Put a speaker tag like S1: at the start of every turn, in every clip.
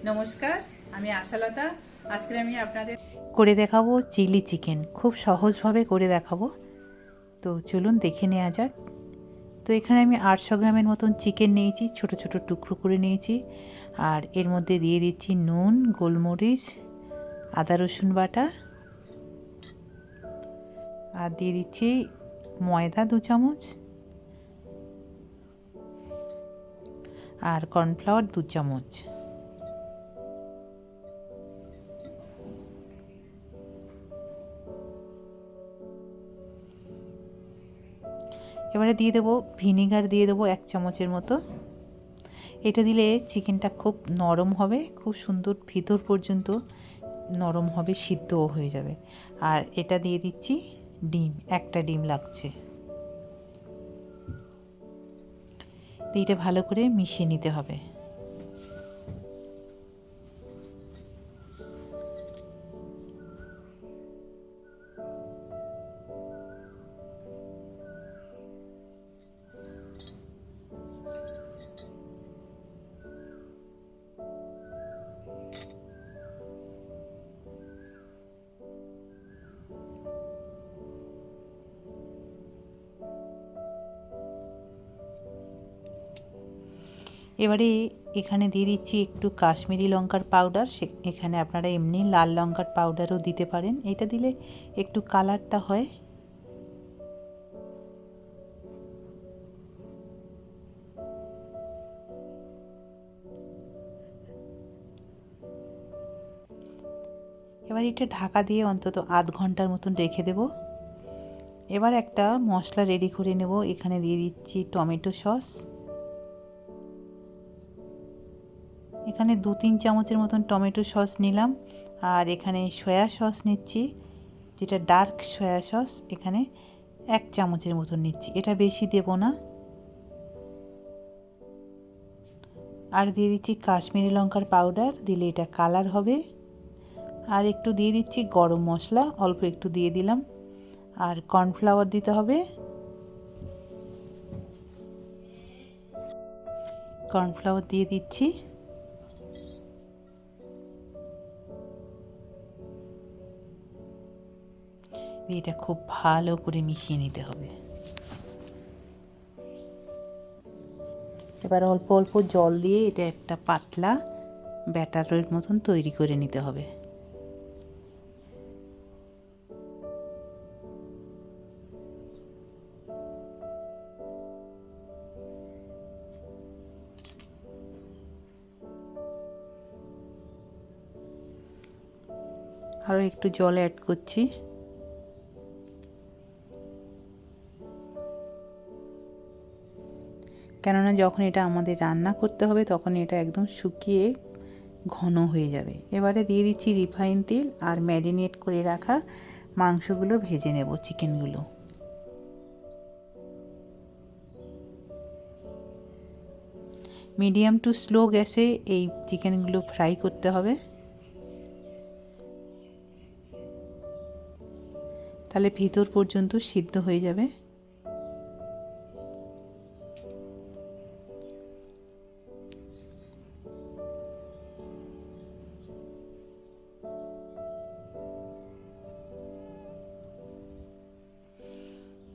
S1: নমস্কার, আমি আশালতা। আজকে আমি আপনাদের
S2: করে দেখাবো চিলি চিকেন। খুব সহজভাবে করে দেখাবো, তো চলুন দেখে নেওয়া যাক। তো এখানে আমি 800 গ্রামের মতন চিকেন নিয়েছি, ছোট ছোট টুকরো করে নিয়েছি। আর এর মধ্যে দিয়ে দিচ্ছি নুন, গোলমরিচ, আদা রসুন বাটা, আর দিয়ে দিচ্ছি ময়দা 2 চামচ, আর কর্নফ্লাওয়ার 2 চামচ। এবারে দিয়ে দেবো ভিনিগার, দিয়ে দেবো 1 চামচের মতো। এটা দিলে চিকেনটা খুব নরম হবে, খুব সুন্দর ভিতর পর্যন্ত নরম হবে, সিদ্ধও হয়ে যাবে। আর এটা দিয়ে দিচ্ছি ডিম, একটা ডিম লাগছে। এটা ভালো করে মিশিয়ে নিতে হবে। এবারে এখানে দিয়ে দিচ্ছি একটু কাশ্মীরি লঙ্কার পাউডার। এখানে আপনারা এমনি লাল লঙ্কার পাউডারও দিতে পারেন, এটা দিলে একটু কালারটা হয়। এবার এটা ঢাকা দিয়ে অন্তত আধ ঘন্টার মতন রেখে দেব। এবার একটা মশলা রেডি করে নেব। এখানে দিয়ে দিচ্ছি টমেটো সস। এখানে 2-3 চামচের মতন টমেটো সস নিলাম। আর এখানে সয়া সস নিচ্ছি, যেটা ডার্ক সয়া সস, এখানে 1 চামচের মতন নিচ্ছি, এটা বেশি দেব না। আর দিয়ে দিচ্ছি কাশ্মীরি লঙ্কার পাউডার, দিলে এটা কালার হবে। আর একটু দিয়ে দিচ্ছি গরম মশলা, অল্প একটু দিয়ে দিলাম। আর কর্নফ্লাওয়ার দিতে হবে, কর্নফ্লাওয়ার দিয়ে দিচ্ছি। এটা খুব ভালো করে মিশিয়ে নিতে হবে। এবার অল্প অল্প জল দিয়ে এটা একটা পাতলা ব্যাটারের মতন তৈরি করে নিতে হবে। আরও একটু জল অ্যাড করছি। কেননা যখন এটা আমাদের রান্না করতে হবে তখন এটা একদম শুকিয়ে ঘন হয়ে যাবে। এবারে দিয়ে দিচ্ছি রিফাইন তেল, আর ম্যারিনেট করে রাখা মাংসগুলো ভেজে নেব, চিকেনগুলো। মিডিয়াম টু স্লো গ্যাসে এই চিকেনগুলো ফ্রাই করতে হবে, তাহলে ভিতর পর্যন্ত সিদ্ধ হয়ে যাবে।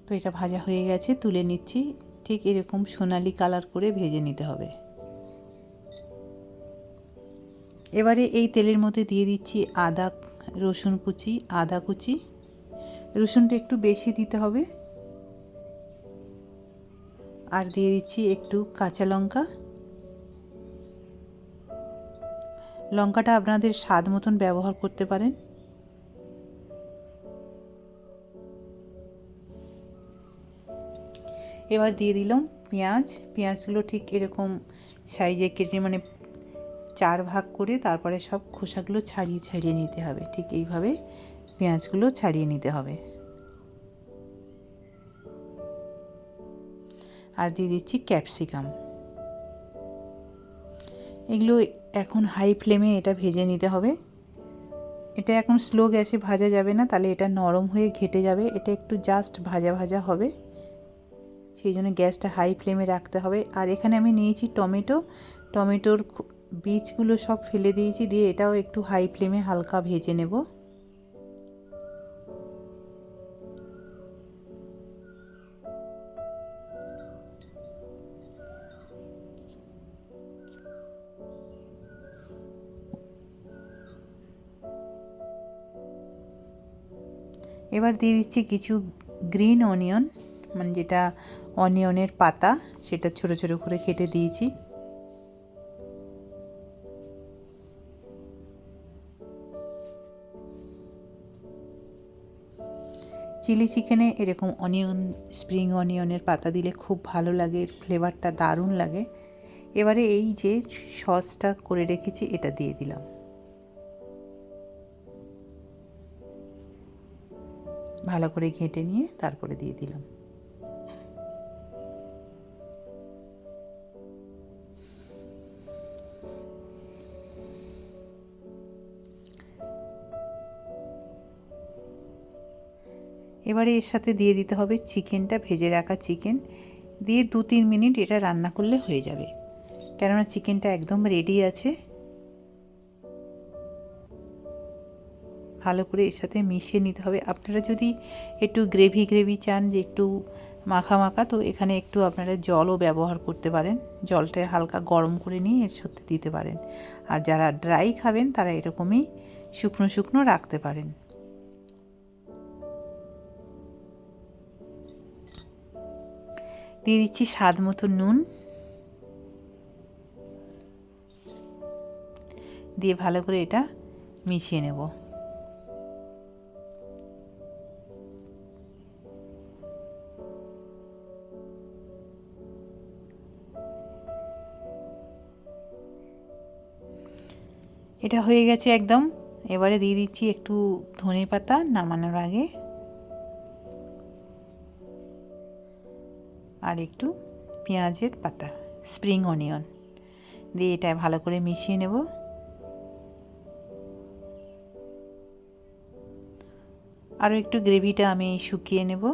S2: তো এটা ভাজা হয়ে গেছে, তুলে নিচ্ছি। ঠিক এরকম সোনালি কালার করে ভেজে নিতে হবে। এবারে এই তেলের মধ্যে দিয়ে দিচ্ছি রসুন কুচি, আদা কুচি। রসুনটা একটু বেশি দিতে হবে। আর দিয়ে দিচ্ছি একটু কাঁচা লঙ্কা। লঙ্কাটা আপনাদের স্বাদ মতন ব্যবহার করতে পারেন। এবার দিয়ে দিলাম পেঁয়াজ। পেঁয়াজগুলো ঠিক এরকম সাইজে কেটে, মানে 4 ভাগ করে, তারপরে সব খোসাগুলো ছাড়িয়ে ছাড়িয়ে নিতে হবে। ঠিক এইভাবে পেঁয়াজগুলো ছাড়িয়ে নিতে হবে। আর দিয়ে দিচ্ছি ক্যাপসিকাম। এগুলো এখন হাই ফ্লেমে এটা ভেজে নিতে হবে। এটা এখন স্লো গ্যাসে ভাজা যাবে না, তাহলে এটা নরম হয়ে ঘেটে যাবে। এটা একটু জাস্ট ভাজা ভাজা হবে, সেই জন্য গ্যাসটা হাই ফ্লেমে রাখতে হবে। আর এখানে আমি নিয়েছি টমেটোর বীজগুলো সব ফেলে দিয়েছি, দিয়ে এটাও একটু হাই ফ্লেমে হালকা ভেজে নেব। এবার দিয়ে দিচ্ছি কিছু গ্রিন অনিয়ন, মানে যেটা অনিয়নের পাতা, সেটা ছোট ছোট করে কেটে দিয়েছি। চিলি চিকেনে এরকম অনিয়ন, স্প্রিং অনিয়নের পাতা দিলে খুব ভালো লাগে, এর ফ্লেভারটা দারুণ লাগে। এবারে এই যে সসটা করে রেখেছি এটা দিয়ে দিলাম। ভালো করে ঘেঁটে নিয়ে তারপরে দিয়ে দিলাম। এবারে এর সাথে দিয়ে দিতে হবে চিকেনটা, ভেজে রাখা চিকেন দিয়ে 2-3 মিনিট এটা রান্না করলে হয়ে যাবে, কেননা চিকেনটা একদম রেডি আছে। ভালো করে এর সাথে মিশিয়ে নিতে হবে। আপনারা যদি একটু গ্রেভি গ্রেভি চান, যে একটু মাখা মাখা, তো এখানে একটু আপনারা জলও ব্যবহার করতে পারেন। জলটা হালকা গরম করে নিয়ে এর সাথে দিতে পারেন। আর যারা ড্রাই খাবেন তারা এরকমই শুকনো শুকনো রাখতে পারেন। দিয়ে দিচ্ছি স্বাদ মতো নুন, দিয়ে ভালো করে এটা মিশিয়ে নেব। এটা হয়ে গেছে একদম। এবারে দিয়ে দিচ্ছি একটু ধনে পাতা নামানোর আগে, আর একটু পেঁয়াজের পাতা, স্প্রিং অনিয়ন দিয়ে এটা ভালো করে মিশিয়ে নেব। আরও একটু গ্রেভিটা আমি শুকিয়ে নেব।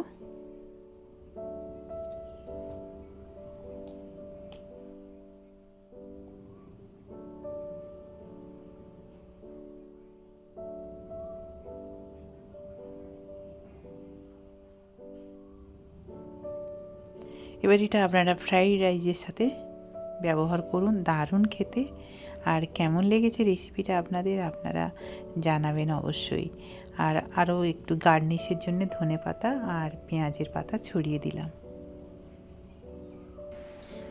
S2: এবার এটা আপনারা ফ্রাইড রাইসের সাথে ব্যবহার করুন, দারুণ খেতে। আর কেমন লেগেছে রেসিপিটা আপনাদের, আপনারা জানাবেন অবশ্যই। আর আরও একটু গার্নিশের জন্য ধনে পাতা আর পেঁয়াজের পাতা ছড়িয়ে দিলাম।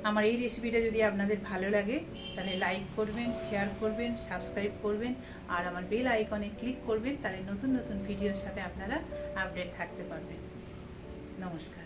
S1: আমার এই রেসিপিটা যদি আপনাদের ভালো লাগে তাহলে লাইক করবেন, শেয়ার করবেন, সাবস্ক্রাইব করবেন, আর আমার বেল আইকনে ক্লিক করবেন, তাহলে নতুন নতুন ভিডিওর সাথে আপনারা আপডেট থাকতে পারবেন। নমস্কার।